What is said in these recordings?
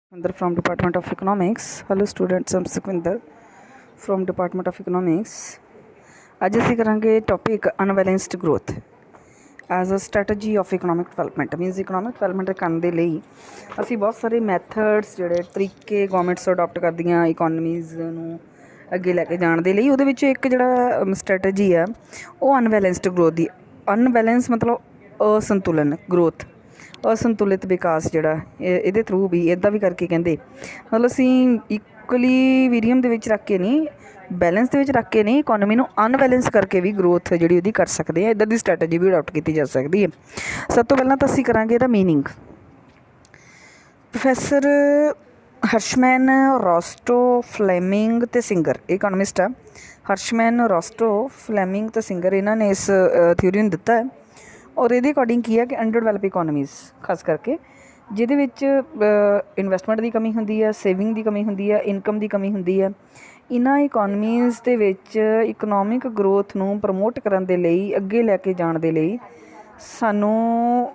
Sukhwinder from Department of Economics. Hello students, I'm Sukhwinder from Department of Economics. ਅੱਜ ਅਸੀਂ ਕਰਾਂਗੇ topic unbalanced growth as a strategy of economic development. Means economic development ਕਰਨ ਦੇ ਲਈ ਅਸੀਂ ਬਹੁਤ ਸਾਰੇ ਮੈਥਡਸ ਜਿਹੜੇ ਤਰੀਕੇ ਗੌਰਮੈਂਟਸ ਅਡੋਪਟ ਕਰਦੀਆਂ ਇਕੋਨਮੀਜ਼ ਨੂੰ ਅੱਗੇ ਲੈ ਕੇ ਜਾਣ ਦੇ ਲਈ। ਉਹਦੇ ਵਿੱਚ ਇੱਕ ਜਿਹੜਾ ਸਟ੍ਰੈਟਜੀ ਆ ਉਹ ਅਨਬੈਲੈਂਸਡ ਗਰੋਥ ਦੀ। ਅਨਬੈਲੈਂਸ ਮਤਲਬ ਅਸੰਤੁਲਨ ਗਰੋਥ, ਅਸੰਤੁਲਿਤ ਵਿਕਾਸ ਜਿਹੜਾ ਇਹਦੇ ਥਰੂ ਵੀ ਇੱਦਾਂ ਵੀ ਕਰਕੇ ਕਹਿੰਦੇ, ਮਤਲਬ ਅਸੀਂ ਇਕੁਲੀਬੀਰੀਅਮ ਦੇ ਵਿੱਚ ਰੱਖ ਕੇ ਨਹੀਂ, ਬੈਲੈਂਸ ਦੇ ਵਿੱਚ ਰੱਖ ਕੇ ਨਹੀਂ, ਇਕੋਨਮੀ ਨੂੰ ਅਨਬੈਲੈਂਸ ਕਰਕੇ ਵੀ ਗਰੋਥ ਜਿਹੜੀ ਉਹਦੀ ਕਰ ਸਕਦੇ ਹਾਂ। ਇੱਦਾਂ ਦੀ ਸਟ੍ਰੈਟਜੀ ਵੀ ਅਡੋਪਟ ਕੀਤੀ ਜਾ ਸਕਦੀ ਹੈ। ਸਭ ਤੋਂ ਪਹਿਲਾਂ ਤਾਂ ਅਸੀਂ ਕਰਾਂਗੇ ਇਹਦਾ ਮੀਨਿੰਗ। ਪ੍ਰੋਫੈਸਰ ਹਰਸ਼ਮੈਨ, ਰੋਸਟੋ, ਫਲੈਮਿੰਗ ਅਤੇ ਸਿੰਗਰ, ਇਕੋਨਮਿਸਟ ਆ। ਹਰਸ਼ਮੈਨ, ਰੋਸਟੋ, ਫਲੈਮਿੰਗ ਅਤੇ ਸਿੰਗਰ, ਇਹਨਾਂ ਨੇ ਇਸ ਥਿਊਰੀ ਨੂੰ ਦਿੱਤਾ ਹੈ। ਔਰ ਇਹਦੇ ਅਕੋਰਡਿੰਗ ਕੀ ਹੈ ਕਿ ਅੰਡਰ ਡਿਵੈਲਪ ਇਕੋਨਮੀਜ਼ ਖਾਸ ਕਰਕੇ ਜਿਹਦੇ ਵਿੱਚ ਇਨਵੈਸਟਮੈਂਟ ਦੀ ਕਮੀ ਹੁੰਦੀ ਹੈ, ਸੇਵਿੰਗ ਦੀ ਕਮੀ ਹੁੰਦੀ ਹੈ, ਇਨਕਮ ਦੀ ਕਮੀ ਹੁੰਦੀ ਹੈ। ਇਹਨਾਂ ਇਕੋਨਮੀਜ਼ ਦੇ ਵਿੱਚ ਇਕਨੋਮਿਕ ਗਰੋਥ ਨੂੰ ਪ੍ਰਮੋਟ ਕਰਨ ਦੇ ਲਈ, ਅੱਗੇ ਲੈ ਕੇ ਜਾਣ ਦੇ ਲਈ ਸਾਨੂੰ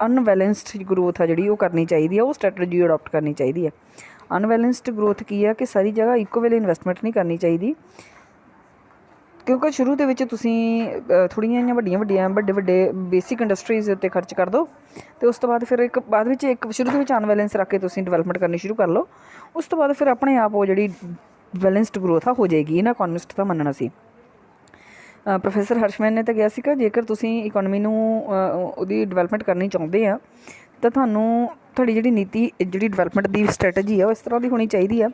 ਅਨਬੈਲੈਂਸਡ ਗਰੋਥ ਆ ਜਿਹੜੀ ਉਹ ਕਰਨੀ ਚਾਹੀਦੀ ਹੈ, ਉਹ ਸਟ੍ਰੈਟਜੀ ਅਡੋਪਟ ਕਰਨੀ ਚਾਹੀਦੀ ਹੈ। ਅਨਬੈਲੈਂਸਡ ਗਰੋਥ ਕੀ ਹੈ ਕਿ ਸਾਰੀ ਜਗ੍ਹਾ ਇੱਕੋ ਵੇਲੇ ਇਨਵੈਸਟਮੈਂਟ ਨਹੀਂ ਕਰਨੀ ਚਾਹੀਦੀ, ਕਿਉਂਕਿ ਸ਼ੁਰੂ ਦੇ ਵਿੱਚ ਤੁਸੀਂ ਥੋੜ੍ਹੀਆਂ ਜਿਹੀਆਂ ਵੱਡੇ ਬੇਸਿਕ ਇੰਡਸਟਰੀਜ਼ ਉੱਤੇ ਖਰਚ ਕਰ ਦਿਓ ਅਤੇ ਉਸ ਤੋਂ ਬਾਅਦ ਫਿਰ ਬਾਅਦ ਵਿੱਚ ਸ਼ੁਰੂ ਦੇ ਵਿੱਚ ਅਨਬੈਲੈਂਸ ਰੱਖ ਕੇ ਤੁਸੀਂ ਡਿਵੈਲਪਮੈਂਟ ਕਰਨੀ ਸ਼ੁਰੂ ਕਰ ਲਓ। ਉਸ ਤੋਂ ਬਾਅਦ ਫਿਰ ਆਪਣੇ ਆਪ ਉਹ ਜਿਹੜੀ ਬੈਲੈਂਸਡ ਗਰੋਥ ਆ ਹੋ ਜਾਏਗੀ। ਇਹਨਾਂ ਇਕੋਨਮਿਸਟ ਦਾ ਮੰਨਣਾ ਸੀ। ਪ੍ਰੋਫੈਸਰ ਹਰਸ਼ਮੈਨ ਨੇ ਤਾਂ ਕਿਹਾ ਸੀਗਾ ਜੇਕਰ ਤੁਸੀਂ ਇਕੋਨਮੀ ਨੂੰ ਉਹਦੀ ਡਿਵੈਲਪਮੈਂਟ ਕਰਨੀ ਚਾਹੁੰਦੇ ਆ ਤਾਂ ਤੁਹਾਡੀ ਜਿਹੜੀ ਨੀਤੀ, ਜਿਹੜੀ ਡਿਵੈਲਪਮੈਂਟ ਦੀ ਸਟ੍ਰੈਟਜੀ ਆ ਉਹ ਇਸ ਤਰ੍ਹਾਂ ਦੀ ਹੋਣੀ ਚਾਹੀਦੀ ਆ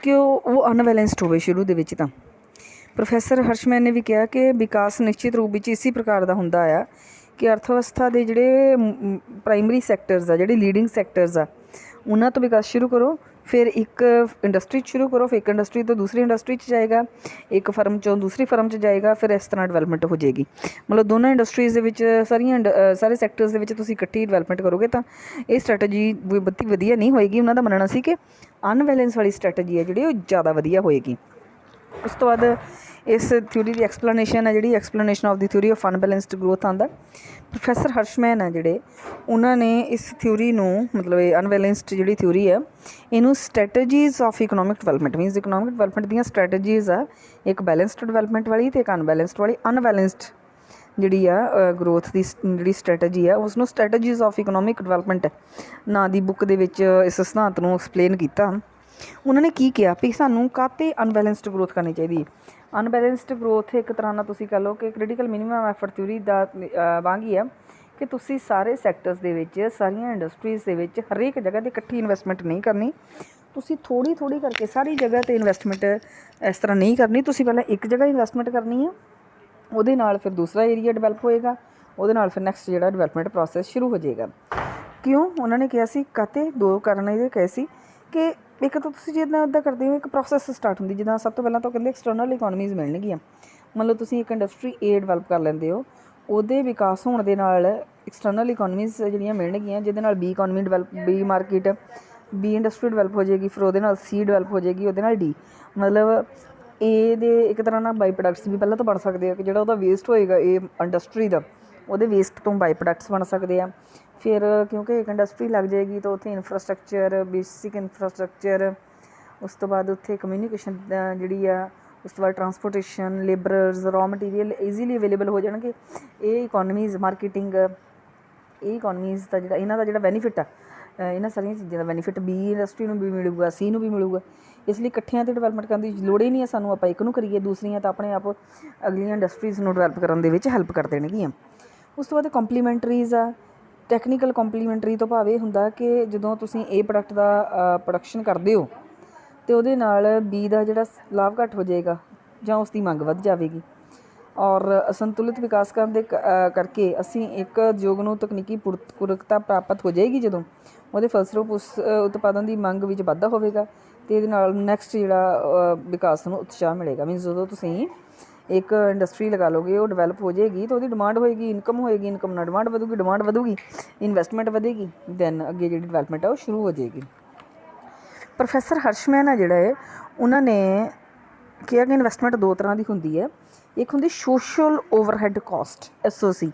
ਕਿ ਉਹ ਅਨਬੈਲੈਂਸਡ ਹੋਵੇ ਸ਼ੁਰੂ ਦੇ ਵਿੱਚ। ਤਾਂ ਪ੍ਰੋਫੈਸਰ ਹਰਸ਼ਮੈਨ ਨੇ ਵੀ ਕਿਹਾ ਕਿ ਵਿਕਾਸ ਨਿਸ਼ਚਿਤ ਰੂਪ ਵਿੱਚ ਇਸੇ ਪ੍ਰਕਾਰ ਦਾ ਹੁੰਦਾ ਆ ਕਿ ਅਰਥ ਵਿਵਸਥਾ ਦੇ ਜਿਹੜੇ ਪ੍ਰਾਇਮਰੀ ਸੈਕਟਰਸ ਆ, ਜਿਹੜੇ ਲੀਡਿੰਗ ਸੈਕਟਰਸ ਆ, ਉਹਨਾਂ ਤੋਂ ਵਿਕਾਸ ਸ਼ੁਰੂ ਕਰੋ। ਫਿਰ ਇੱਕ ਇੰਡਸਟਰੀ 'ਚ ਸ਼ੁਰੂ ਕਰੋ, ਫਿਰ ਇੱਕ ਇੰਡਸਟਰੀ ਤੋਂ ਦੂਸਰੀ ਇੰਡਸਟਰੀ 'ਚ ਜਾਏਗਾ, ਇੱਕ ਫਰਮ 'ਚੋਂ ਦੂਸਰੀ ਫਰਮ 'ਚ ਜਾਏਗਾ, ਫਿਰ ਇਸ ਤਰ੍ਹਾਂ ਡਿਵੈਲਪਮੈਂਟ ਹੋ ਜਾਏਗੀ। ਮਤਲਬ ਦੋਨਾਂ ਇੰਡਸਟਰੀਜ਼ ਦੇ ਵਿੱਚ ਸਾਰੇ ਸੈਕਟਰਸ ਦੇ ਵਿੱਚ ਤੁਸੀਂ ਇਕੱਠੀ ਡਿਵੈਲਪਮੈਂਟ ਕਰੋਗੇ ਤਾਂ ਇਹ ਸਟ੍ਰੈਟਜੀ ਬਹੁਤੀ ਵਧੀਆ ਨਹੀਂ ਹੋਏਗੀ। ਉਹਨਾਂ ਦਾ ਮੰਨਣਾ ਸੀ ਕਿ ਅਨਬੈਲੈਂਸ ਵਾਲੀ ਸਟ੍ਰੈਟਜੀ ਹੈ ਜਿਹੜੀ ਉਹ ਜ਼ਿਆਦਾ ਵਧੀਆ ਹੋਏਗੀ। ਉਸ ਤੋਂ ਬਾਅਦ ਇਸ ਥਿਊਰੀ ਦੀ ਐਕਸਪਲੇਨੇਸ਼ਨ ਹੈ ਜਿਹੜੀ explanation of the theory of unbalanced growth ਆਉਂਦਾ। ਪ੍ਰੋਫੈਸਰ ਹਰਸ਼ਮੈਨ ਹੈ ਜਿਹੜੇ, ਉਹਨਾਂ ਨੇ ਇਸ ਥਿਊਰੀ ਨੂੰ, ਮਤਲਬ ਇਹ ਅਨਬੈਲੈਂਸਡ ਜਿਹੜੀ ਥਿਊਰੀ ਹੈ ਇਹਨੂੰ strategies of economic development, means economic development ਦੀਆਂ ਸਟ੍ਰੈਟਜੀਜ਼ ਆ, ਇੱਕ ਬੈਲੈਂਸਡ ਡਿਵੈਲਪਮੈਂਟ ਵਾਲੀ ਅਤੇ ਇੱਕ ਅਨਬੈਲੈਂਸਡ ਵਾਲੀ। ਅਨਬੈਲੈਂਸਡ ਜਿਹੜੀ ਆ ਗਰੋਥ ਦੀ ਜਿਹੜੀ ਸਟ੍ਰੈਟਜੀ ਆ ਉਸਨੂੰ ਸਟ੍ਰੈਟਜੀਜ਼ ਆਫ ਇਕਨੋਮਿਕ ਡਿਵੈਲਪਮੈਂਟ ਨਾਂ ਦੀ ਬੁੱਕ ਦੇ ਵਿੱਚ ਇਸ ਸਿਧਾਂਤ ਨੂੰ ਐਕਸਪਲੇਨ ਕੀਤਾ। ਉਹਨਾਂ ਨੇ ਕੀ ਕਿਹਾ ਵੀ ਸਾਨੂੰ ਕਾਹਤੇ ਅਨਬੈਲੈਂਸਡ ਗਰੋਥ ਕਰਨੀ ਚਾਹੀਦੀ। ਅਨਬੈਲੈਂਸਡ ਗਰੋਥ ਇੱਕ ਤਰ੍ਹਾਂ ਨਾਲ ਤੁਸੀਂ ਕਹਿ ਲਓ ਕਿ ਕ੍ਰਿਟੀਕਲ ਮਿਨੀਮਮ ਐਫਰਟ ਥਿਊਰੀ ਦਾ ਵਾਂਗ ਹੀ ਆ ਕਿ ਤੁਸੀਂ ਸਾਰੇ ਸੈਕਟਰਸ ਦੇ ਵਿੱਚ, ਸਾਰੀਆਂ ਇੰਡਸਟਰੀਜ਼ ਦੇ ਵਿੱਚ ਹਰੇਕ ਜਗ੍ਹਾ 'ਤੇ ਇਕੱਠੀ ਇਨਵੈਸਟਮੈਂਟ ਨਹੀਂ ਕਰਨੀ। ਤੁਸੀਂ ਥੋੜ੍ਹੀ ਥੋੜ੍ਹੀ ਕਰਕੇ ਸਾਰੀ ਜਗ੍ਹਾ 'ਤੇ ਇਨਵੈਸਟਮੈਂਟ ਇਸ ਤਰ੍ਹਾਂ ਨਹੀਂ ਕਰਨੀ। ਤੁਸੀਂ ਪਹਿਲਾਂ ਇੱਕ ਜਗ੍ਹਾ ਇਨਵੈਸਟਮੈਂਟ ਕਰਨੀ ਆ, ਉਹਦੇ ਨਾਲ ਫਿਰ ਦੂਸਰਾ ਏਰੀਆ ਡਿਵੈਲਪ ਹੋਏਗਾ, ਉਹਦੇ ਨਾਲ ਫਿਰ ਨੈਕਸਟ ਜਿਹੜਾ ਡਿਵੈਲਪਮੈਂਟ ਪ੍ਰੋਸੈਸ ਸ਼ੁਰੂ ਹੋ ਜਾਏਗਾ। ਕਿਉਂ ਉਹਨਾਂ ਨੇ ਕਿਹਾ ਸੀ, ਕਾਹਤੇ ਦੋ ਕਾਰਨ ਇਹਦੇ ਕਹੇ ਸੀ ਕਿ ਇੱਕ ਤਾਂ ਤੁਸੀਂ ਜਿੱਦਾਂ ਉੱਦਾਂ ਕਰਦੇ ਹੋ, ਇੱਕ ਪ੍ਰੋਸੈਸ ਸਟਾਰਟ ਹੁੰਦੀ। ਜਿੱਦਾਂ ਸਭ ਤੋਂ ਪਹਿਲਾਂ ਤਾਂ ਕਹਿੰਦੇ ਐਕਸਟਰਨਲ ਇਕੋਨਮੀਜ਼ ਮਿਲਣਗੀਆਂ। ਮਤਲਬ ਤੁਸੀਂ ਇੱਕ ਇੰਡਸਟਰੀ ਏ ਡਿਵੈਲਪ ਕਰ ਲੈਂਦੇ ਹੋ, ਉਹਦੇ ਵਿਕਾਸ ਹੋਣ ਦੇ ਨਾਲ ਐਕਸਟਰਨਲ ਇਕੋਨਮੀਜ਼ ਜਿਹੜੀਆਂ ਮਿਲਣਗੀਆਂ, ਜਿਹਦੇ ਨਾਲ B economy develop, B market, B industry develop ਹੋ ਜਾਏਗੀ, ਫਿਰ ਉਹਦੇ ਨਾਲ ਸੀ ਡਿਵੈਲਪ ਹੋ ਜਾਏਗੀ, ਉਹਦੇ ਨਾਲ ਡੀ। ਮਤਲਬ ਏ ਦੇ ਇੱਕ ਤਰ੍ਹਾਂ ਨਾਲ ਬਾਈ ਪ੍ਰੋਡਕਟਸ ਵੀ ਪਹਿਲਾਂ ਤਾਂ ਬਣ ਸਕਦੇ ਆ ਕਿ ਜਿਹੜਾ ਉਹਦਾ ਵੇਸਟ ਹੋਏਗਾ ਏ ਇੰਡਸਟਰੀ ਦਾ, ਉਹਦੇ ਵੇਸਟ ਤੋਂ ਬਾਈ ਪ੍ਰੋਡਕਟਸ ਬਣ ਸਕਦੇ ਆ। ਫਿਰ ਕਿਉਂਕਿ ਇੱਕ ਇੰਡਸਟਰੀ ਲੱਗ ਜਾਏਗੀ ਤਾਂ ਉੱਥੇ ਇਨਫਰਾਸਟਰਕਚਰ, ਬੇਸਿਕ ਇਨਫਰਾਸਟਰਕਚਰ, ਉਸ ਤੋਂ ਬਾਅਦ ਉੱਥੇ ਕਮਿਊਨੀਕੇਸ਼ਨ ਜਿਹੜੀ ਆ, ਉਸ ਤੋਂ ਬਾਅਦ transportation, labourers, raw material easily available ਹੋ ਜਾਣਗੇ। ਇਹ ਇਕੋਨਮੀਜ਼, ਮਾਰਕੀਟਿੰਗ, ਇਹ ਇਕੋਨਮੀਜ਼ ਦਾ ਜਿਹੜਾ ਇਹਨਾਂ ਦਾ ਜਿਹੜਾ ਬੈਨੀਫਿਟ ਆ, ਇਹਨਾਂ ਸਾਰੀਆਂ ਚੀਜ਼ਾਂ ਦਾ ਬੈਨੀਫਿਟ ਬੀ ਇੰਡਸਟਰੀ ਨੂੰ ਵੀ ਮਿਲੂਗਾ, ਸੀ ਨੂੰ ਵੀ ਮਿਲੂਗਾ। ਇਸ ਲਈ ਇਕੱਠਿਆਂ 'ਤੇ ਡਿਵੈਲਪਮੈਂਟ ਕਰਨ ਦੀ ਲੋੜ ਹੀ ਨਹੀਂ ਹੈ ਸਾਨੂੰ। ਆਪਾਂ ਇੱਕ ਨੂੰ ਕਰੀਏ, ਦੂਸਰੀਆਂ ਤਾਂ ਆਪਣੇ ਆਪ ਅਗਲੀਆਂ ਇੰਡਸਟਰੀਜ਼ ਨੂੰ ਡਿਵੈਲਪ ਕਰਨ ਦੇ ਵਿੱਚ ਹੈਲਪ ਕਰ ਦੇਣਗੀਆਂ। ਉਸ ਤੋਂ ਬਾਅਦ ਕੰਪਲੀਮੈਂਟਰੀਜ਼ ਆ। ਟੈਕਨੀਕਲ ਕੰਪਲੀਮੈਂਟਰੀ ਤੋਂ ਭਾਵ ਇਹ ਹੁੰਦਾ ਕਿ ਜਦੋਂ ਤੁਸੀਂ ਏ ਪ੍ਰੋਡਕਟ ਦਾ ਪ੍ਰੋਡਕਸ਼ਨ ਕਰਦੇ ਹੋ ਅਤੇ ਉਹਦੇ ਨਾਲ ਬੀ ਦਾ ਜਿਹੜਾ ਲਾਭ ਘੱਟ ਹੋ ਜਾਏਗਾ ਜਾਂ ਉਸ ਦੀ ਮੰਗ ਵੱਧ ਜਾਵੇਗੀ। ਔਰ ਅਸੰਤੁਲਿਤ ਵਿਕਾਸ ਕਰਨ ਦੇ ਕਰਕੇ ਅਸੀਂ ਇੱਕ ਉਦਯੋਗ ਨੂੰ ਤਕਨੀਕੀ ਪੂਰਕਤਾ ਪ੍ਰਾਪਤ ਹੋ ਜਾਏਗੀ। ਜਦੋਂ ਉਹਦੇ ਫਲਸਰੂਪ ਉਸ ਉਤਪਾਦਨ ਦੀ ਮੰਗ ਵਿੱਚ ਵਾਧਾ ਹੋਵੇਗਾ ਅਤੇ ਇਹਦੇ ਨਾਲ ਨੈਕਸਟ ਜਿਹੜਾ ਵਿਕਾਸ ਨੂੰ ਉਤਸ਼ਾਹ ਮਿਲੇਗਾ। ਮੀਨਸ ਜਦੋਂ ਤੁਸੀਂ ਇੱਕ ਇੰਡਸਟਰੀ ਲਗਾ ਲਓਗੇ, ਉਹ ਡਿਵੈਲਪ ਹੋ ਜਾਏਗੀ ਤਾਂ ਉਹਦੀ ਡਿਮਾਂਡ ਹੋਏਗੀ, ਇਨਕਮ ਹੋਏਗੀ, ਇਨਕਮ ਨਾਲ ਡਿਮਾਂਡ ਵਧੂਗੀ, ਇਨਵੈਸਟਮੈਂਟ ਵਧੇਗੀ, ਦੈਨ ਅੱਗੇ ਜਿਹੜੀ ਡਿਵੈਲਪਮੈਂਟ ਆ ਉਹ ਸ਼ੁਰੂ ਹੋ ਜਾਏਗੀ। ਪ੍ਰੋਫੈਸਰ ਹਰਸ਼ਮੈਨ ਆ ਜਿਹੜਾ ਹੈ, ਉਹਨਾਂ ਨੇ ਕਿਹਾ ਕਿ ਇਨਵੈਸਟਮੈਂਟ ਦੋ ਤਰ੍ਹਾਂ ਦੀ ਹੁੰਦੀ ਹੈ। ਇੱਕ ਹੁੰਦੀ ਸੋਸ਼ਲ ਓਵਰਹੈਡ ਕਾਸਟ SOC,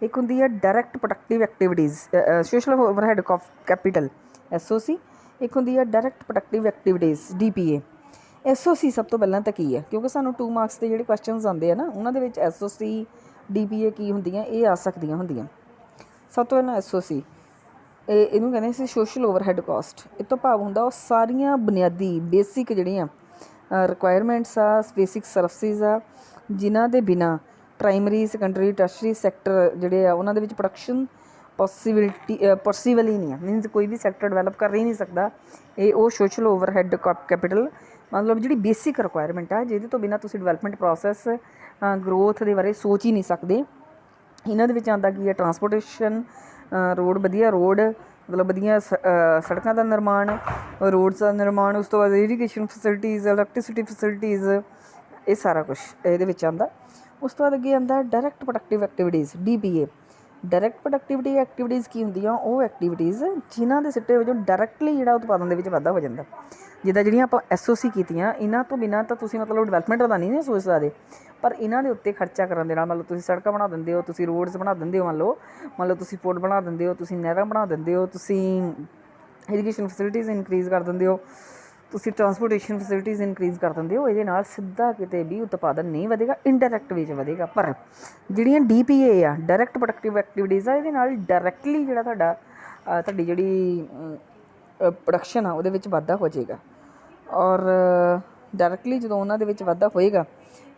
ਇੱਕ ਹੁੰਦੀ ਹੈ direct productive activities, social overhead capital SOC, ਇੱਕ ਹੁੰਦੀ ਹੈ direct productive activities DPA। SOC ਸਭ ਤੋਂ ਪਹਿਲਾਂ ਤਾਂ ਕੀ ਹੈ, ਕਿਉਂਕਿ ਸਾਨੂੰ 2 ਮਾਰਕਸ ਦੇ ਜਿਹੜੇ ਕੁਐਸਚਨਸ ਆਉਂਦੇ ਆ ਨਾ ਉਹਨਾਂ ਦੇ ਵਿੱਚ SOC DPA ਕੀ ਹੁੰਦੀਆਂ ਇਹ ਆ ਸਕਦੀਆਂ ਹੁੰਦੀਆਂ। ਸਭ ਤੋਂ ਪਹਿਲਾਂ SOC ਇਹਨੂੰ ਕਹਿੰਦੇ ਸੀ ਸੋਸ਼ਲ ਓਵਰਹੈਡ ਕਾਸਟ। ਇਹ ਤੋਂ ਭਾਵ ਹੁੰਦਾ ਉਹ ਸਾਰੀਆਂ ਬੁਨਿਆਦੀ ਬੇਸਿਕ ਜਿਹੜੀਆਂ ਰਿਕੁਆਇਰਮੈਂਟਸ ਆ, ਬੇਸਿਕ ਸਰਵਿਸਿਜ਼ ਆ, ਜਿਨ੍ਹਾਂ ਦੇ ਬਿਨਾਂ ਪ੍ਰਾਇਮਰੀ, ਸੈਕੰਡਰੀ, ਟਰਸ਼ਰੀ ਸੈਕਟਰ ਜਿਹੜੇ ਆ ਉਹਨਾਂ ਦੇ ਵਿੱਚ ਪ੍ਰੋਡਕਸ਼ਨ ਪੋਸੀਬਲ ਹੀ ਨਹੀਂ ਆ। ਮੀਨਸ ਕੋਈ ਵੀ ਸੈਕਟਰ ਡਿਵੈਲਪ ਕਰ ਹੀ ਨਹੀਂ ਸਕਦਾ। ਇਹ ਉਹ ਸੋਸ਼ਲ ਓਵਰਹੈਡ ਕੈਪੀਟਲ ਮਤਲਬ ਜਿਹੜੀ ਬੇਸਿਕ ਰਿਕੁਆਇਰਮੈਂਟ ਆ ਜਿਹਦੇ ਤੋਂ ਬਿਨਾਂ ਤੁਸੀਂ ਡਿਵੈਲਪਮੈਂਟ ਪ੍ਰੋਸੈਸ ਗਰੋਥ ਦੇ ਬਾਰੇ ਸੋਚ ਹੀ ਨਹੀਂ ਸਕਦੇ। ਇਹਨਾਂ ਦੇ ਵਿੱਚ ਆਉਂਦਾ ਕੀ ਹੈ ਟਰਾਂਸਪੋਰਟੇਸ਼ਨ, ਰੋਡ, ਵਧੀਆ ਰੋਡ ਮਤਲਬ ਵਧੀਆ ਸੜਕਾਂ ਦਾ ਨਿਰਮਾਣ, ਰੋਡਸ ਦਾ ਨਿਰਮਾਣ, ਉਸ ਤੋਂ ਬਾਅਦ ਇਰੀਗੇਸ਼ਨ ਫੈਸਿਲਿਟੀਜ਼, ਇਲੈਕਟ੍ਰੀਸਿਟੀ ਫੈਸਿਲਿਟੀਜ਼, ਇਹ ਸਾਰਾ ਕੁਛ ਇਹਦੇ ਵਿੱਚ ਆਉਂਦਾ। ਉਸ ਤੋਂ ਬਾਅਦ ਅੱਗੇ ਆਉਂਦਾ direct productive activities DPA। Direct productivity activities ਕੀ ਹੁੰਦੀਆਂ, ਉਹ ਐਕਟੀਵਿਟੀਜ਼ ਜਿਨ੍ਹਾਂ ਦੇ ਸਿੱਟੇ ਵਜੋਂ ਡਾਇਰੈਕਟਲੀ ਜਿਹੜਾ ਉਤਪਾਦਨ ਦੇ ਵਿੱਚ ਵਾਧਾ ਹੋ ਜਾਂਦਾ। ਜਿੱਦਾਂ ਜਿਹੜੀਆਂ ਆਪਾਂ SOC ਕੀਤੀਆਂ, ਇਹਨਾਂ ਤੋਂ ਬਿਨਾਂ ਤਾਂ ਤੁਸੀਂ ਮਤਲਬ ਡਿਵੈਲਪਮੈਂਟ ਦਾ ਨਹੀਂ ਸੋਚ ਸਕਦੇ, ਪਰ ਇਹਨਾਂ ਦੇ ਉੱਤੇ ਖਰਚਾ ਕਰਨ ਦੇ ਨਾਲ ਮੰਨ ਲਓ ਤੁਸੀਂ ਸੜਕਾਂ ਬਣਾ ਦਿੰਦੇ ਹੋ, ਤੁਸੀਂ ਰੋਡਸ ਬਣਾ ਦਿੰਦੇ ਹੋ, ਮੰਨ ਲਓ ਤੁਸੀਂ ਪੁਲ ਬਣਾ ਦਿੰਦੇ ਹੋ, ਤੁਸੀਂ ਨਹਿਰਾਂ ਬਣਾ ਦਿੰਦੇ ਹੋ, ਤੁਸੀਂ ਇਰੀਗੇਸ਼ਨ ਫੈਸਿਲਿਟੀਜ਼ ਇਨਕਰੀਜ਼ ਕਰ ਦਿੰਦੇ ਹੋ, ਤੁਸੀਂ ਟਰਾਂਸਪੋਰਟੇਸ਼ਨ ਫੈਸਿਲਿਟੀਜ਼ ਇਨਕਰੀਜ਼ ਕਰ ਦਿੰਦੇ ਹੋ। ਇਹਦੇ ਨਾਲ ਸਿੱਧਾ ਕਿਤੇ ਵੀ ਉਤਪਾਦਨ ਨਹੀਂ ਵਧੇਗਾ, ਇਨਡਾਇਰੈਕਟ ਵਿੱਚ ਵਧੇਗਾ। ਪਰ ਜਿਹੜੀਆਂ DPA ਆ ਡਾਇਰੈਕਟ ਪ੍ਰੋਡਕਟਿਵ ਐਕਟੀਵਿਟੀਜ਼ ਆ, ਇਹਦੇ ਨਾਲ ਡਾਇਰੈਕਟਲੀ ਜਿਹੜਾ ਤੁਹਾਡੀ ਜਿਹੜੀ ਪ੍ਰੋਡਕਸ਼ਨ ਆ ਉਹਦੇ ਵਿੱਚ ਵਾਧਾ ਹੋ ਜਾਏਗਾ। ਔਰ ਡਾਇਰੈਕਟਲੀ ਜਦੋਂ ਉਹਨਾਂ ਦੇ ਵਿੱਚ ਵਾਧਾ ਹੋਏਗਾ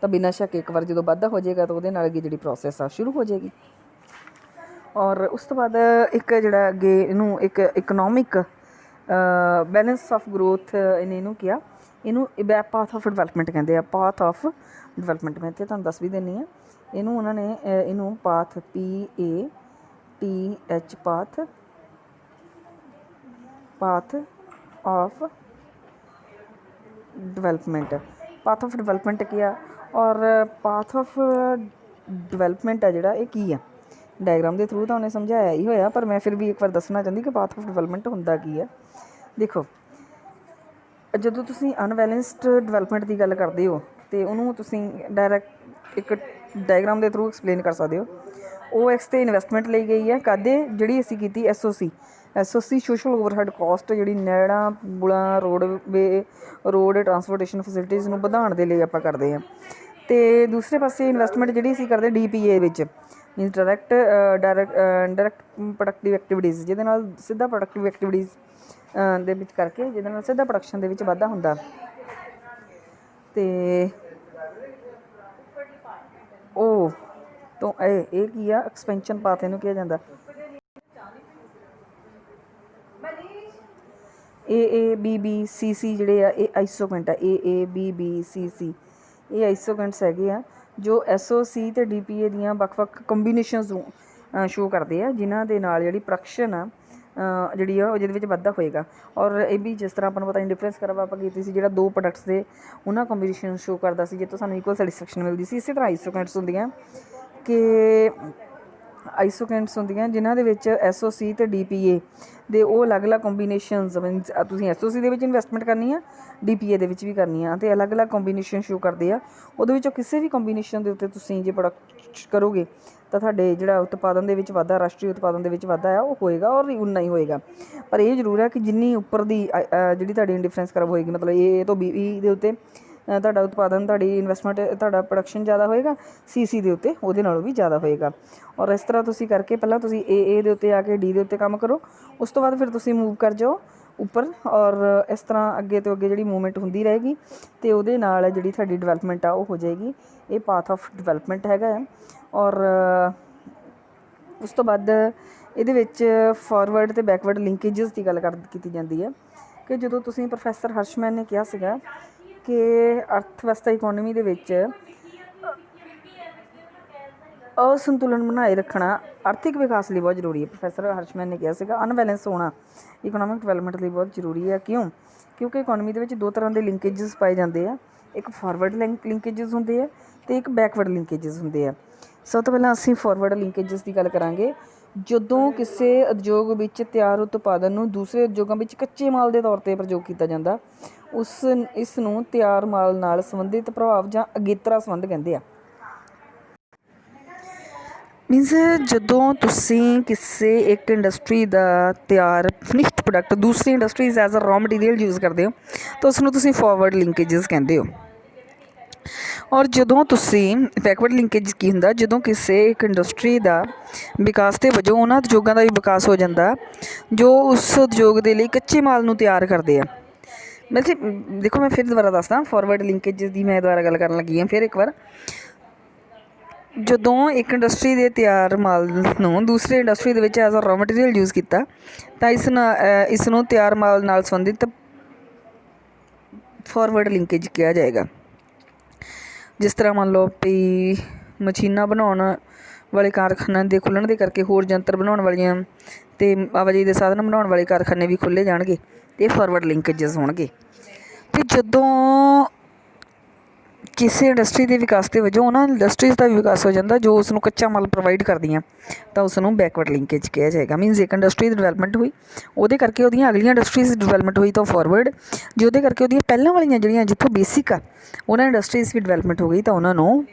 ਤਾਂ ਬਿਨਾਂ ਸ਼ੱਕ ਇੱਕ ਵਾਰ ਜਦੋਂ ਵਾਧਾ ਹੋ ਜਾਏਗਾ ਤਾਂ ਉਹਦੇ ਨਾਲ ਅੱਗੇ ਜਿਹੜੀ ਪ੍ਰੋਸੈਸ ਆ ਸ਼ੁਰੂ ਹੋ ਜਾਏਗੀ। ਔਰ ਉਸ ਤੋਂ ਬਾਅਦ ਇੱਕ ਜਿਹੜਾ ਅੱਗੇ ਇਹਨੂੰ ਇੱਕ ਇਕਨੋਮਿਕ ਬੈਲੈਂਸ ਆਫ ਗਰੋਥ ਇਹਨੂੰ ਕਿਹਾ, ਇਹਨੂੰ ਪਾਥ ਆਫ ਡਿਵੈਲਪਮੈਂਟ ਕਹਿੰਦੇ ਆ। ਪਾਥ ਆਫ ਡਿਵੈਲਪਮੈਂਟ ਮੈਂ ਇੱਥੇ ਤੁਹਾਨੂੰ ਦੱਸ ਵੀ ਦਿੰਦੀ ਹਾਂ। ਇਹਨੂੰ ਉਹਨਾਂ ਨੇ ਇਹਨੂੰ path PATH path of development. Path of development ਕੀ ਆ ਔਰ ਪਾਥ ਆਫ ਡਿਵੈਲਪਮੈਂਟ ਆ ਜਿਹੜਾ ਇਹ ਕੀ ਆ, ਡਾਇਗਰਾਮ ਦੇ ਥਰੂ ਤਾਂ ਉਹਨੇ ਸਮਝਾਇਆ ਹੀ ਹੋਇਆ, ਪਰ ਮੈਂ ਫਿਰ ਵੀ ਇੱਕ ਵਾਰ ਦੱਸਣਾ ਚਾਹੁੰਦੀ ਕਿ ਪਾਥ ਆਫ ਡਿਵੈਲਪਮੈਂਟ ਹੁੰਦਾ ਕੀ ਹੈ। ਦੇਖੋ, ਜਦੋਂ ਤੁਸੀਂ ਅਨਬੈਲੈਂਸਡ ਡਿਵੈਲਪਮੈਂਟ ਦੀ ਗੱਲ ਕਰਦੇ ਹੋ ਅਤੇ ਉਹਨੂੰ ਤੁਸੀਂ ਡਾਇਰੈਕਟ ਇੱਕ ਡਾਇਗਰਾਮ ਦੇ ਥਰੂ ਐਕਸਪਲੇਨ ਕਰ ਸਕਦੇ ਹੋ। OX 'ਤੇ ਇਨਵੈਸਟਮੈਂਟ ਲਈ ਗਈ ਹੈ ਕਾਹਦੇ, ਜਿਹੜੀ ਅਸੀਂ ਕੀਤੀ SOC ਸੋਸ਼ਲ ਓਵਰਹੈਡ ਕਾਸਟ, ਜਿਹੜੀ ਨਹਿਰਾਂ, ਪੁਲਾਂ, ਰੋਡ ਟਰਾਂਸਪੋਰਟੇਸ਼ਨ ਫੈਸਿਲਿਟੀਜ਼ ਨੂੰ ਵਧਾਉਣ ਦੇ ਲਈ ਆਪਾਂ ਕਰਦੇ ਹਾਂ। ਅਤੇ ਦੂਸਰੇ ਪਾਸੇ ਇਨਵੈਸਟਮੈਂਟ ਜਿਹੜੀ ਅਸੀਂ ਕਰਦੇ DPA ਵਿੱਚ ਮੀਨਸ ਡਾਇਰੈਕਟ ਪ੍ਰੋਡਕਟਿਵ ਐਕਟੀਵਿਟੀਜ਼, ਜਿਹਦੇ ਨਾਲ ਸਿੱਧਾ ਪ੍ਰੋਡਕਟਿਵ ਐਕਟੀਵਿਟੀਜ਼ ਦੇ ਵਿੱਚ ਕਰਕੇ ਜਿਹਦੇ ਨਾਲ ਸਿੱਧਾ ਪ੍ਰੋਡਕਸ਼ਨ ਦੇ ਵਿੱਚ ਵਾਧਾ ਹੁੰਦਾ। ਅਤੇ ਉਹ ਤੋਂ ਇਹ ਕੀ ਆ ਐਕਸਪੈਂਸ਼ਨ ਪਾਥ ਇਹਨੂੰ ਕਿਹਾ ਜਾਂਦਾ। AABBCC ਜਿਹੜੇ ਆ ਇਹ ਆਈਸੋਕੈਂਟ ਆ। AABBCC ਇਹ ਆਈਸੋਕੈਂਟਸ ਹੈਗੇ ਆ ਜੋ SOC ਅਤੇ DPA ਦੀਆਂ ਵੱਖ-ਵੱਖ ਕੰਬੀਨੇਸ਼ਨਸ ਨੂੰ ਸ਼ੋ ਕਰਦੇ ਆ, ਜਿਨ੍ਹਾਂ ਦੇ ਨਾਲ ਜਿਹੜੀ ਪ੍ਰੋਡਕਸ਼ਨ ਆ ਜਿਹੜੀ ਆ ਉਹ ਜਿਹਦੇ ਵਿੱਚ ਵਾਧਾ ਹੋਏਗਾ। ਔਰ ਇਹ ਵੀ ਜਿਸ ਤਰ੍ਹਾਂ ਆਪਾਂ ਨੂੰ ਪਤਾ ਇੰਡੀਫਰੈਂਸ ਕਰਵ ਆਪਾਂ ਕੀਤੀ ਸੀ, ਜਿਹੜਾ 2 ਪ੍ਰੋਡਕਟਸ ਦੇ ਉਹਨਾਂ ਕੰਬੀਨੇਸ਼ਨ ਸ਼ੋ ਕਰਦਾ ਸੀ ਜਿੱਥੋਂ ਸਾਨੂੰ ਇਕੁਅਲ ਸੈਟਿਸਫੈਕਸ਼ਨ ਮਿਲਦੀ ਸੀ। ਇਸੇ ਤਰ੍ਹਾਂ ਆਈਸੋਕੈਂਟਸ ਹੁੰਦੀਆਂ ਜਿਨ੍ਹਾਂ ਦੇ ਵਿੱਚ SOC ਅਤੇ DPA ਦੇ ਉਹ ਅਲੱਗ-ਅਲੱਗ ਕੰਬੀਨੇਸ਼ਨਸ ਮੀਨਸ ਤੁਸੀਂ SOC ਦੇ ਵਿੱਚ ਇਨਵੈਸਟਮੈਂਟ ਕਰਨੀ ਆ, DPA ਦੇ ਵਿੱਚ ਵੀ ਕਰਨੀ ਆ, ਅਤੇ ਅਲੱਗ-ਅਲੱਗ ਕੰਬੀਨੇਸ਼ਨ ਸ਼ੋ ਕਰਦੇ ਆ। ਉਹਦੇ ਵਿੱਚੋਂ ਕਿਸੇ ਵੀ ਕੰਬੀਨੇਸ਼ਨ ਦੇ ਉੱਤੇ ਤੁਸੀਂ ਜੇ ਪ੍ਰੋਡਕਟ ਕਰੋਗੇ ਤਾਂ ਤੁਹਾਡੇ ਜਿਹੜਾ ਉਤਪਾਦਨ ਦੇ ਵਿੱਚ ਵਾਧਾ, ਰਾਸ਼ਟਰੀ ਉਤਪਾਦਨ ਦੇ ਵਿੱਚ ਵਾਧਾ ਆ ਉਹ ਹੋਏਗਾ ਔਰ ਉਨਾ ਹੀ ਹੋਏਗਾ। ਪਰ ਇਹ ਜ਼ਰੂਰ ਹੈ ਕਿ ਜਿੰਨੀ ਉੱਪਰ ਦੀ ਜਿਹੜੀ ਤੁਹਾਡੀ ਇੰਡੀਫਰੈਂਸ ਕਰਵ ਹੋਏਗੀ, ਮਤਲਬ A ਤੋਂ B ਦੇ ਉੱਤੇ ਤੁਹਾਡਾ ਉਤਪਾਦਨ, ਤੁਹਾਡੀ ਇਨਵੈਸਟਮੈਂਟ, ਤੁਹਾਡਾ ਪ੍ਰੋਡਕਸ਼ਨ ਜ਼ਿਆਦਾ ਹੋਏਗਾ, CC ਦੇ ਉੱਤੇ ਉਹਦੇ ਨਾਲੋਂ ਵੀ ਜ਼ਿਆਦਾ ਹੋਏਗਾ। ਔਰ ਇਸ ਤਰ੍ਹਾਂ ਤੁਸੀਂ ਕਰਕੇ ਪਹਿਲਾਂ ਤੁਸੀਂ AA ਦੇ ਉੱਤੇ ਆ ਕੇ D ਦੇ ਉੱਤੇ ਕੰਮ ਕਰੋ, ਉਸ ਤੋਂ ਬਾਅਦ ਫਿਰ ਤੁਸੀਂ ਮੂਵ ਕਰ ਜਾਓ ਉੱਪਰ, ਔਰ ਇਸ ਤਰ੍ਹਾਂ ਅੱਗੇ ਤੋਂ ਅੱਗੇ ਜਿਹੜੀ ਮੂਵਮੈਂਟ ਹੁੰਦੀ ਰਹੇਗੀ ਅਤੇ ਉਹਦੇ ਨਾਲ ਜਿਹੜੀ ਤੁਹਾਡੀ ਡਿਵੈਲਪਮੈਂਟ ਆ ਉਹ ਹੋ ਜਾਏਗੀ। ਇਹ ਪਾਥ ਆਫ ਡਿਵੈਲਪਮੈਂਟ ਹੈਗਾ ਹੈ। ਔਰ ਉਸ ਤੋਂ ਬਾਅਦ ਇਹਦੇ ਵਿੱਚ ਫਾਰਵਰਡ ਅਤੇ ਬੈਕਵਰਡ ਲਿੰਕੇਜਸ ਦੀ ਗੱਲ ਕੀਤੀ ਜਾਂਦੀ ਹੈ ਕਿ ਜਦੋਂ ਤੁਸੀਂ ਪ੍ਰੋਫੈਸਰ ਹਰਸ਼ਮੈਨ ਨੇ ਕਿਹਾ ਸੀਗਾ ਕਿ ਅਰਥ ਵਿਵਸਥਾ ਇਕੋਨਮੀ ਦੇ ਵਿੱਚ ਅਸੰਤੁਲਨ ਬਣਾਏ ਰੱਖਣਾ ਆਰਥਿਕ ਵਿਕਾਸ ਲਈ ਬਹੁਤ ਜ਼ਰੂਰੀ ਹੈ। ਪ੍ਰੋਫੈਸਰ ਹਰਸ਼ਮੈਨ ਨੇ ਕਿਹਾ ਸੀਗਾ ਅਨਬੈਲੈਂਸ ਹੋਣਾ ਇਕੋਨੋਮਿਕ ਡਿਵੈਲਪਮੈਂਟ ਲਈ ਬਹੁਤ ਜ਼ਰੂਰੀ ਹੈ। ਕਿਉਂਕਿ ਇਕੋਨਮੀ ਦੇ ਵਿੱਚ 2 ਤਰ੍ਹਾਂ ਦੇ ਲਿੰਕੇਜਸ ਪਾਏ ਜਾਂਦੇ ਆ, ਇੱਕ ਫਾਰਵਰਡ ਲਿੰਕੇਜਸ ਹੁੰਦੇ ਆ ਅਤੇ ਇੱਕ ਬੈਕਵਰਡ ਲਿੰਕੇਜਸ ਹੁੰਦੇ ਆ। ਸਭ ਤੋਂ ਪਹਿਲਾਂ ਅਸੀਂ ਫਾਰਵਰਡ ਲਿੰਕੇਜਸ ਦੀ ਗੱਲ ਕਰਾਂਗੇ। ਜਦੋਂ ਕਿਸੇ ਉਦਯੋਗ ਵਿੱਚ ਤਿਆਰ ਉਤਪਾਦਨ ਨੂੰ ਦੂਸਰੇ ਉਦਯੋਗਾਂ ਵਿੱਚ ਕੱਚੇ ਮਾਲ ਦੇ ਤੌਰ 'ਤੇ ਪ੍ਰਯੋਗ ਕੀਤਾ ਜਾਂਦਾ, ਇਸ ਨੂੰ ਤਿਆਰ ਮਾਲ ਨਾਲ ਸੰਬੰਧਿਤ ਪ੍ਰਭਾਵ ਜਾਂ ਅਗੇਤਰਾ ਸੰਬੰਧ ਕਹਿੰਦੇ ਆ। ਮੀਨਸ ਜਦੋਂ ਤੁਸੀਂ ਕਿਸੇ ਇੱਕ ਇੰਡਸਟਰੀ ਦਾ ਤਿਆਰ ਫਿਨਿਸ਼ਡ ਪ੍ਰੋਡਕਟ ਦੂਸਰੀ industries as a raw material use ਕਰਦੇ ਹੋ ਤਾਂ ਉਸਨੂੰ ਤੁਸੀਂ ਫਾਰਵਰਡ ਲਿੰਕੇजेस ਕਹਿੰਦੇ ਹੋ। ਔਰ ਜਦੋਂ ਤੁਸੀਂ ਬੈਕਵਰਡ ਲਿੰਕੇਜ ਕੀ ਹੁੰਦਾ, ਜਦੋਂ ਕਿਸੇ ਇੱਕ ਇੰਡਸਟਰੀ ਦਾ ਵਿਕਾਸ ਦੇ ਵਜੋਂ ਉਹਨਾਂ ਉਦਯੋਗਾਂ ਦਾ ਵੀ ਵਿਕਾਸ ਹੋ ਜਾਂਦਾ ਜੋ ਉਸ ਉਦਯੋਗ ਦੇ ਲਈ ਕੱਚੇ ਮਾਲ ਨੂੰ ਤਿਆਰ ਕਰਦੇ ਆ। ਵੈਸੇ ਦੇਖੋ, ਮੈਂ ਫਿਰ ਦੁਬਾਰਾ ਦੱਸਦਾ, ਫਾਰਵਰਡ ਲਿੰਕੇਜ ਦੀ ਮੈਂ ਦੁਬਾਰਾ ਗੱਲ ਕਰਨ ਲੱਗੀ ਹਾਂ ਫਿਰ ਇੱਕ ਵਾਰ। ਜਦੋਂ ਇੱਕ ਇੰਡਸਟਰੀ ਦੇ ਤਿਆਰ ਮਾਲ ਨੂੰ ਦੂਸਰੀ ਇੰਡਸਟਰੀ ਦੇ ਵਿੱਚ as a raw material use ਕੀਤਾ ਤਾਂ ਇਸ ਨੂੰ ਤਿਆਰ ਮਾਲ ਨਾਲ ਸੰਬੰਧਿਤ ਫਾਰਵਰਡ ਲਿੰਕੇਜ ਕਿਹਾ ਜਾਏਗਾ। ਜਿਸ ਤਰ੍ਹਾਂ ਮੰਨ ਲਓ ਵੀ ਮਸ਼ੀਨਾਂ ਬਣਾਉਣ ਵਾਲੇ ਕਾਰਖਾਨਿਆਂ ਦੇ ਖੁੱਲ੍ਹਣ ਦੇ ਕਰਕੇ ਹੋਰ ਯੰਤਰ ਬਣਾਉਣ ਵਾਲੀਆਂ ਅਤੇ ਆਵਾਜਾਈ ਦੇ ਸਾਧਨ ਬਣਾਉਣ ਵਾਲੇ ਕਾਰਖਾਨੇ ਵੀ ਖੋਲ੍ਹੇ ਜਾਣਗੇ ਅਤੇ ਫਾਰਵਰਡ ਲਿੰਕੇजेस ਹੋਣਗੇ। ਅਤੇ ਜਦੋਂ ਕਿਸੇ ਇੰਡਸਟਰੀ ਦੇ ਵਿਕਾਸ ਦੇ ਵਜੋਂ ਉਹਨਾਂ ਇੰਡਸਟਰੀਜ਼ ਦਾ ਵੀ ਵਿਕਾਸ ਹੋ ਜਾਂਦਾ ਜੋ ਉਸ ਨੂੰ ਕੱਚਾ ਮਾਲ ਪ੍ਰੋਵਾਈਡ ਕਰਦੀਆਂ ਤਾਂ ਉਸ ਨੂੰ ਬੈਕਵਰਡ ਲਿੰਕੇਜ ਕਿਹਾ ਜਾਏਗਾ। ਮੀਨਸ ਇੱਕ ਇੰਡਸਟਰੀ ਦੀ ਡਿਵੈਲਪਮੈਂਟ ਹੋਈ, ਉਹਦੇ ਕਰਕੇ ਉਹਦੀਆਂ ਅਗਲੀਆਂ ਇੰਡਸਟਰੀਜ਼ ਦੀ ਡਿਵੈਲਪਮੈਂਟ ਹੋਈ ਤਾਂ ਫਾਰਵਰਡ, ਜੇ ਉਹਦੇ ਕਰਕੇ ਉਹਦੀਆਂ ਪਹਿਲਾਂ ਵਾਲੀਆਂ ਜਿਹੜੀਆਂ ਜਿੱਥੋਂ ਬੇਸਿਕ ਆ ਉਹਨਾਂ ਇੰਡਸਟਰੀਜ਼ ਵੀ ਡਿਵੈਲਪਮੈਂਟ ਹੋ ਗਈ ਤਾਂ ਉਹਨਾਂ ਨੂੰ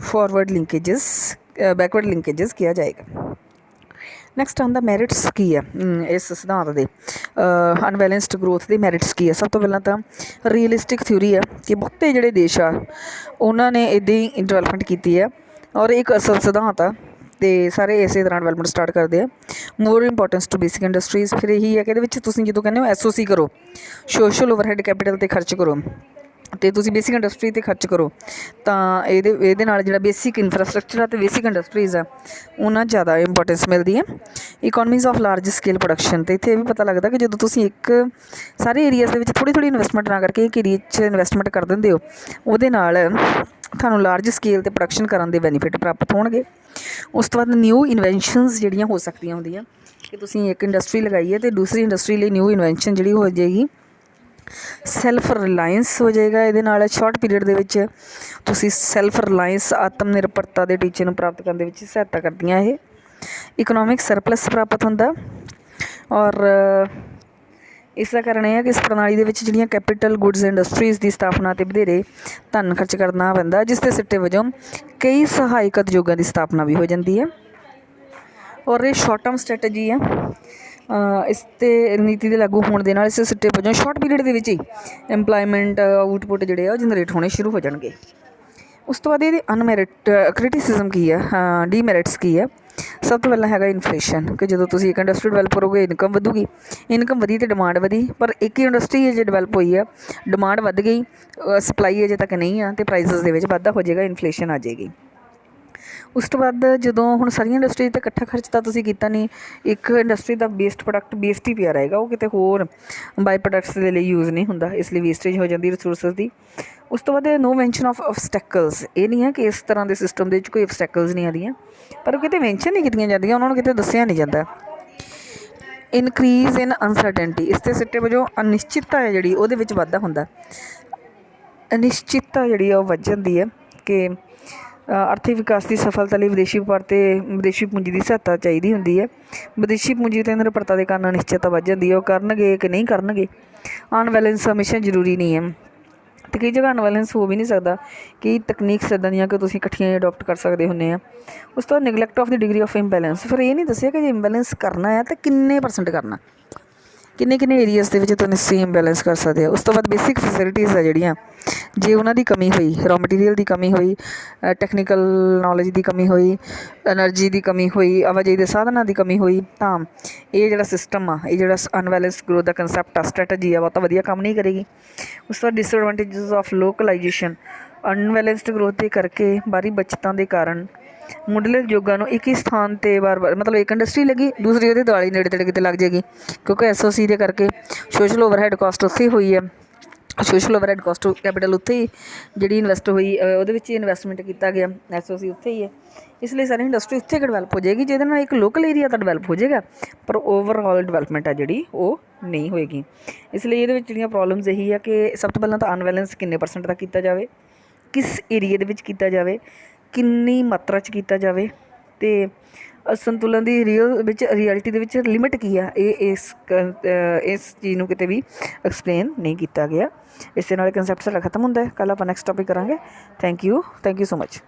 ਫਾਰਵਰਡ ਲਿੰਕੇजेस ਬੈਕਵਰਡ ਲਿੰਕੇजेस ਕਿਹਾ ਜਾਏਗਾ। ਨੈਕਸਟ ਆਉਂਦਾ ਮੈਰਿਟਸ ਕੀ ਆ ਇਸ ਸਿਧਾਂਤ ਦੇ, ਅਨਬੈਲੈਂਸਡ ਗਰੋਥ ਦੇ ਮੈਰਿਟਸ ਕੀ ਆ। ਸਭ ਤੋਂ ਪਹਿਲਾਂ ਤਾਂ ਰੀਅਲਿਸਟਿਕ ਥਿਊਰੀ ਆ ਕਿ ਬਹੁਤੇ ਜਿਹੜੇ ਦੇਸ਼ ਆ ਉਹਨਾਂ ਨੇ ਇੱਦਾਂ ਹੀ ਡਿਵੈਲਪਮੈਂਟ ਕੀਤੀ ਆ ਔਰ ਇੱਕ ਅਸਲ ਸਿਧਾਂਤ ਆ ਅਤੇ ਸਾਰੇ ਇਸੇ ਤਰ੍ਹਾਂ ਡਿਵੈਲਪਮੈਂਟ ਸਟਾਰਟ ਕਰਦੇ ਆ। ਮੋਰ ਇੰਪੋਰਟੈਂਸ ਟੂ ਬੇਸਿਕ ਇੰਡਸਟਰੀਜ਼, ਫਿਰ ਇਹੀ ਹੈ ਕਿ ਇਹਦੇ ਵਿੱਚ ਤੁਸੀਂ ਜਦੋਂ ਕਹਿੰਦੇ ਹੋ SOC ਕਰੋ, ਸੋਸ਼ਲ ਓਵਰਹੈਡ ਕੈਪੀਟਲ 'ਤੇ ਖਰਚ ਕਰੋ ਅਤੇ ਤੁਸੀਂ ਬੇਸਿਕ ਇੰਡਸਟਰੀ 'ਤੇ ਖਰਚ ਕਰੋ ਤਾਂ ਇਹਦੇ ਨਾਲ ਜਿਹੜਾ ਬੇਸਿਕ ਇਨਫਰਾਸਟਰਕਚਰ ਆ ਅਤੇ ਬੇਸਿਕ ਇੰਡਸਟਰੀਜ਼ ਆ ਉਹਨਾਂ ਜ਼ਿਆਦਾ ਇੰਪੋਰਟੈਂਸ ਮਿਲਦੀ ਹੈ। ਇਕੋਨਮੀਜ਼ ਆਫ ਲਾਰਜ ਸਕੇਲ ਪ੍ਰੋਡਕਸ਼ਨ, ਅਤੇ ਇੱਥੇ ਇਹ ਵੀ ਪਤਾ ਲੱਗਦਾ ਕਿ ਜਦੋਂ ਤੁਸੀਂ ਇੱਕ ਸਾਰੇ ਏਰੀਆਜ਼ ਦੇ ਵਿੱਚ ਥੋੜ੍ਹੀ ਥੋੜ੍ਹੀ ਇਨਵੈਸਟਮੈਂਟ ਨਾ ਕਰਕੇ ਇੱਕ ਏਰੀਏ 'ਚ ਇਨਵੈਸਟਮੈਂਟ ਕਰ ਦਿੰਦੇ ਹੋ, ਉਹਦੇ ਨਾਲ ਤੁਹਾਨੂੰ ਲਾਰਜ ਸਕੇਲ 'ਤੇ ਪ੍ਰੋਡਕਸ਼ਨ ਕਰਨ ਦੇ ਬੈਨੀਫਿਟ ਪ੍ਰਾਪਤ ਹੋਣਗੇ। ਉਸ ਤੋਂ ਬਾਅਦ ਨਿਊ ਇਨਵੈਂਸ਼ਨਸ ਜਿਹੜੀਆਂ ਹੋ ਸਕਦੀਆਂ ਹੁੰਦੀਆਂ ਕਿ ਤੁਸੀਂ ਇੱਕ ਇੰਡਸਟਰੀ ਲਗਾਈ ਹੈ ਅਤੇ ਦੂਸਰੀ ਇੰਡਸਟਰੀ ਲਈ ਨਿਊ ਇਨਵੈਂਸ਼ਨ ਜਿਹੜੀ ਹੋ ਜਾਏਗੀ। ਸੈਲਫ ਰਿਲਾਇੰਸ ਹੋ ਜਾਏਗਾ ਇਹਦੇ ਨਾਲ, ਸ਼ਾਰਟ ਪੀਰੀਅਡ ਦੇ ਵਿੱਚ ਤੁਸੀਂ ਸੈਲਫ ਰਿਲਾਇੰਸ ਆਤਮ ਨਿਰਭਰਤਾ ਦੇ ਟੀਚੇ ਨੂੰ ਪ੍ਰਾਪਤ ਕਰਨ ਦੇ ਵਿੱਚ ਸਹਾਇਤਾ ਕਰਦੀਆਂ ਇਹ। ਇਕਨੋਮਿਕ ਸਰਪਲਸ ਪ੍ਰਾਪਤ ਹੁੰਦਾ ਔਰ ਇਸ ਦਾ ਕਾਰਨ ਇਹ ਹੈ ਕਿ ਇਸ ਪ੍ਰਣਾਲੀ ਦੇ ਵਿੱਚ ਜਿਹੜੀਆਂ ਕੈਪੀਟਲ ਗੁੱਡਸ ਇੰਡਸਟਰੀਜ਼ ਦੀ ਸਥਾਪਨਾ 'ਤੇ ਵਧੇਰੇ ਧਨ ਖਰਚ ਕਰਨਾ ਪੈਂਦਾ, ਜਿਸ ਦੇ ਸਿੱਟੇ ਵਜੋਂ ਕਈ ਸਹਾਇਕ ਉਦਯੋਗਾਂ ਦੀ ਸਥਾਪਨਾ ਵੀ ਹੋ ਜਾਂਦੀ ਹੈ। ਔਰ ਇਹ ਸ਼ਾਰਟ ਟਰਮ ਸਟ੍ਰੈਟਜੀ ਆ, ਇਸ 'ਤੇ ਨੀਤੀ ਦੇ ਲਾਗੂ ਹੋਣ ਦੇ ਨਾਲ ਇਸ ਸਿੱਟੇ ਵਜੋਂ ਸ਼ਾਰਟ ਪੀਰੀਅਡ ਦੇ ਵਿੱਚ ਹੀ ਇੰਪਲਾਈਮੈਂਟ ਆਊਟਪੁੱਟ ਜਿਹੜੇ ਆ ਉਹ ਜਨਰੇਟ ਹੋਣੇ ਸ਼ੁਰੂ ਹੋ ਜਾਣਗੇ। ਉਸ ਤੋਂ ਬਾਅਦ ਇਹਦੇ ਅਨਮੈਰਿਟ ਕ੍ਰਿਟਿਸਿਜ਼ਮ ਕੀ ਹੈ, ਡੀਮੈਰਿਟਸ ਕੀ ਹੈ। ਸਭ ਤੋਂ ਪਹਿਲਾਂ ਹੈਗਾ ਇਨਫਲੇਸ਼ਨ, ਕਿ ਜਦੋਂ ਤੁਸੀਂ ਇੱਕ ਇੰਡਸਟਰੀ ਡਿਵੈਲਪ ਕਰੋਗੇ ਇਨਕਮ ਵਧੂਗੀ, ਇਨਕਮ ਵਧੀ ਅਤੇ ਡਿਮਾਂਡ ਵਧੀ, ਪਰ ਇੱਕ ਹੀ ਇੰਡਸਟਰੀ ਅਜੇ ਡਿਵੈਲਪ ਹੋਈ ਆ, ਡਿਮਾਂਡ ਵੱਧ ਗਈ, ਸਪਲਾਈ ਅਜੇ ਤੱਕ ਨਹੀਂ ਆ ਅਤੇ ਪ੍ਰਾਈਸਿਸ ਦੇ ਵਿੱਚ ਵਾਧਾ ਹੋ ਜਾਏਗਾ, ਇਨਫਲੇਸ਼ਨ ਆ ਜਾਏਗੀ। ਉਸ ਤੋਂ ਬਾਅਦ ਜਦੋਂ ਹੁਣ ਸਾਰੀਆਂ ਇੰਡਸਟਰੀ 'ਤੇ ਇਕੱਠਾ ਖਰਚ ਤਾਂ ਤੁਸੀਂ ਕੀਤਾ ਨਹੀਂ, ਇੱਕ ਇੰਡਸਟਰੀ ਦਾ ਵੇਸਟ ਪ੍ਰੋਡਕਟ ਵੇਸਟ ਹੀ ਪਿਆ ਰਹੇਗਾ, ਉਹ ਕਿਤੇ ਹੋਰ ਬਾਈ ਪ੍ਰੋਡਕਟਸ ਦੇ ਲਈ ਯੂਜ਼ ਨਹੀਂ ਹੁੰਦਾ, ਇਸ ਲਈ ਵੇਸਟੇਜ ਹੋ ਜਾਂਦੀ ਰਿਸੋਰਸਿਸ ਦੀ। ਉਸ ਤੋਂ ਬਾਅਦ ਨੋ ਮੈਂਸ਼ਨ ਆਫ ਅਬਸਟੈਕਲਸ, ਇਹ ਨਹੀਂ ਹੈ ਕਿ ਇਸ ਤਰ੍ਹਾਂ ਦੇ ਸਿਸਟਮ ਦੇ ਵਿੱਚ ਕੋਈ ਅਬਸਟੈਕਲਸ ਨਹੀਂ ਆਉਂਦੀਆਂ, ਪਰ ਉਹ ਕਿਤੇ ਮੈਂਸ਼ਨ ਨਹੀਂ ਕੀਤੀਆਂ ਜਾਂਦੀਆਂ, ਉਹਨਾਂ ਨੂੰ ਕਿਤੇ ਦੱਸਿਆ ਨਹੀਂ ਜਾਂਦਾ। ਇਨਕਰੀਜ਼ ਇਨ ਅਨਸਰਟਨਟੀ, ਇਸ ਦੇ ਸਿੱਟੇ ਵਜੋਂ ਅਨਿਸ਼ਚਿਤਤਾ ਹੈ ਜਿਹੜੀ ਉਹਦੇ ਵਿੱਚ ਵਾਧਾ ਹੁੰਦਾ। ਅਨਿਸ਼ਚਿਤਤਾ ਜਿਹੜੀ ਆ ਉਹ ਵੱਧ ਜਾਂਦੀ ਹੈ ਕਿ ਆਰਥਿਕ ਵਿਕਾਸ ਦੀ ਸਫਲਤਾ ਲਈ ਵਿਦੇਸ਼ੀ ਵਪਾਰ ਅਤੇ ਵਿਦੇਸ਼ੀ ਪੂੰਜੀ ਦੀ ਸਹਾਇਤਾ ਚਾਹੀਦੀ ਹੁੰਦੀ ਹੈ। ਵਿਦੇਸ਼ੀ ਪੂੰਜੀ 'ਤੇ ਨਿਰਭਰਤਾ ਦੇ ਕਾਰਨ ਅਨਿਸ਼ਚਿਤਤਾ ਵੱਧ ਜਾਂਦੀ ਹੈ, ਉਹ ਕਰਨਗੇ ਕਿ ਨਹੀਂ ਕਰਨਗੇ। ਅਨਬੈਲੈਂਸ ਹਮੇਸ਼ਾ ਜ਼ਰੂਰੀ ਨਹੀਂ ਹੈ ਅਤੇ ਕਈ ਜਗ੍ਹਾ ਅਨਬੈਲੈਂਸ ਹੋ ਵੀ ਨਹੀਂ ਸਕਦਾ, ਕਈ ਤਕਨੀਕਸ ਇੱਦਾਂ ਦੀਆਂ ਕਿ ਤੁਸੀਂ ਇਕੱਠੀਆਂ ਅਡੋਪਟ ਕਰ ਸਕਦੇ ਹੁੰਦੇ ਆ। ਉਸ ਤੋਂ ਬਾਅਦ neglect of the degree of imbalance, ਫਿਰ ਇਹ ਨਹੀਂ ਦੱਸਿਆ ਕਿ ਜੇ ਇੰਬੈਲੈਂਸ ਕਰਨਾ ਹੈ ਤਾਂ ਕਿੰਨੇ % ਕਰਨਾ, ਕਿੰਨੇ ਏਰੀਆਜ਼ ਦੇ ਵਿੱਚ ਤੁਸੀਂ ਇੰਬੈਲੈਂਸ ਕਰ ਸਕਦੇ ਹੋ। ਉਸ ਤੋਂ ਬਾਅਦ ਬੇਸਿਕ ਫੈਸਿਲਿਟੀਜ਼ ਆ ਜਿਹੜੀਆਂ, ਜੇ ਉਹਨਾਂ ਦੀ ਕਮੀ ਹੋਈ, ਰॉ ਮਟੀਰੀਅਲ ਦੀ ਕਮੀ ਹੋਈ, ਟੈਕਨੀਕਲ ਨੌਲੇਜ ਦੀ ਕਮੀ ਹੋਈ, ਐਨਰਜੀ ਦੀ ਕਮੀ ਹੋਈ, ਆਵਾਜਾਈ ਦੇ ਸਾਧਨਾਂ ਦੀ ਕਮੀ ਹੋਈ, ਤਾਂ ਇਹ ਜਿਹੜਾ ਸਿਸਟਮ ਆ, ਇਹ ਜਿਹੜਾ ਅਨਬੈਲੈਂਸ ਗਰੋਥ ਦਾ ਕੰਸੈਪਟ ਆ, ਸਟ੍ਰੈਟਜੀ ਆ, ਬਹੁਤ ਵਧੀਆ ਕੰਮ ਨਹੀਂ ਕਰੇਗੀ। ਉਸ ਤੋਂ ਬਾਅਦ ਡਿਸਐਡਵਾਂਟੇਜਸ ਆਫ ਲੋਕਲਾਈਜੇਸ਼ਨ, ਅਨਬੈਲੈਂਸਡ ਗਰੋਥ ਦੇ ਕਰਕੇ ਬਾਹਰੀ ਬੱਚਤਾਂ ਦੇ ਕਾਰਨ ਮੁੱਢਲੇ ਉਦਯੋਗਾਂ ਨੂੰ ਇੱਕ ਹੀ ਸਥਾਨ 'ਤੇ ਵਾਰ-ਵਾਰ, ਮਤਲਬ ਇੱਕ ਇੰਡਸਟਰੀ ਲੱਗੀ ਦੂਸਰੀ ਉਹਦੇ ਦੁਆਲੇ ਨੇੜੇ ਤੇੜੇ ਕਿਤੇ ਲੱਗ ਜਾਏਗੀ, ਕਿਉਂਕਿ SOC ਦੇ ਕਰਕੇ ਸੋਸ਼ਲ ਓਵਰਹੈਡ ਕਾਸਟ ਉੱਥੇ ਹੋਈ ਹੈ, ਸੋਸ਼ਲ ਓਵਰਹੈਡ ਕਾਸਟ ਕੈਪੀਟਲ ਉੱਥੇ ਹੀ ਜਿਹੜੀ ਇਨਵੈਸਟ ਹੋਈ ਉਹਦੇ ਵਿੱਚ ਹੀ ਇਨਵੈਸਟਮੈਂਟ ਕੀਤਾ ਗਿਆ, SOC ਉੱਥੇ ਹੀ ਹੈ, ਇਸ ਲਈ ਸਾਰੀ ਇੰਡਸਟਰੀ ਉੱਥੇ ਡਿਵੈਲਪ ਹੋ ਜਾਏਗੀ, ਜਿਹਦੇ ਨਾਲ ਇੱਕ ਲੋਕਲ ਏਰੀਆ ਤਾਂ ਡਿਵੈਲਪ ਹੋ ਜਾਏਗਾ ਪਰ ਓਵਰਆਲ ਡਿਵੈਲਪਮੈਂਟ ਆ ਜਿਹੜੀ ਉਹ ਨਹੀਂ ਹੋਏਗੀ। ਇਸ ਲਈ ਇਹਦੇ ਵਿੱਚ ਜਿਹੜੀਆਂ ਪ੍ਰੋਬਲਮਸ ਇਹੀ ਆ ਕਿ ਸਭ ਤੋਂ ਪਹਿਲਾਂ ਤਾਂ ਅਨਬੈਲੈਂਸ ਕਿੰਨੇ % ਦਾ ਕੀਤਾ ਜਾਵੇ, ਕਿਸ ਏਰੀਏ ਦੇ ਵਿੱਚ ਕੀਤਾ ਜਾਵੇ, ਕਿੰਨੀ ਮਾਤਰਾ 'ਚ ਕੀਤਾ ਜਾਵੇ, ਅਤੇ ਅਸੰਤੁਲਨ ਦੀ ਰਿਐਲਿਟੀ ਦੇ ਵਿੱਚ ਲਿਮਿਟ ਕੀ ਆ, ਇਹ ਇਸ ਚੀਜ਼ ਨੂੰ ਕਿਤੇ ਵੀ ਐਕਸਪਲੇਨ ਨਹੀਂ ਕੀਤਾ ਗਿਆ। ਇਸ ਦੇ ਨਾਲ ਕੰਸੈਪਟ ਸਾਡਾ ਖਤਮ ਹੁੰਦਾ ਹੈ। ਕੱਲ੍ਹ ਆਪਾਂ ਨੈਕਸਟ ਟੋਪਿਕ ਕਰਾਂਗੇ। Thank you so much.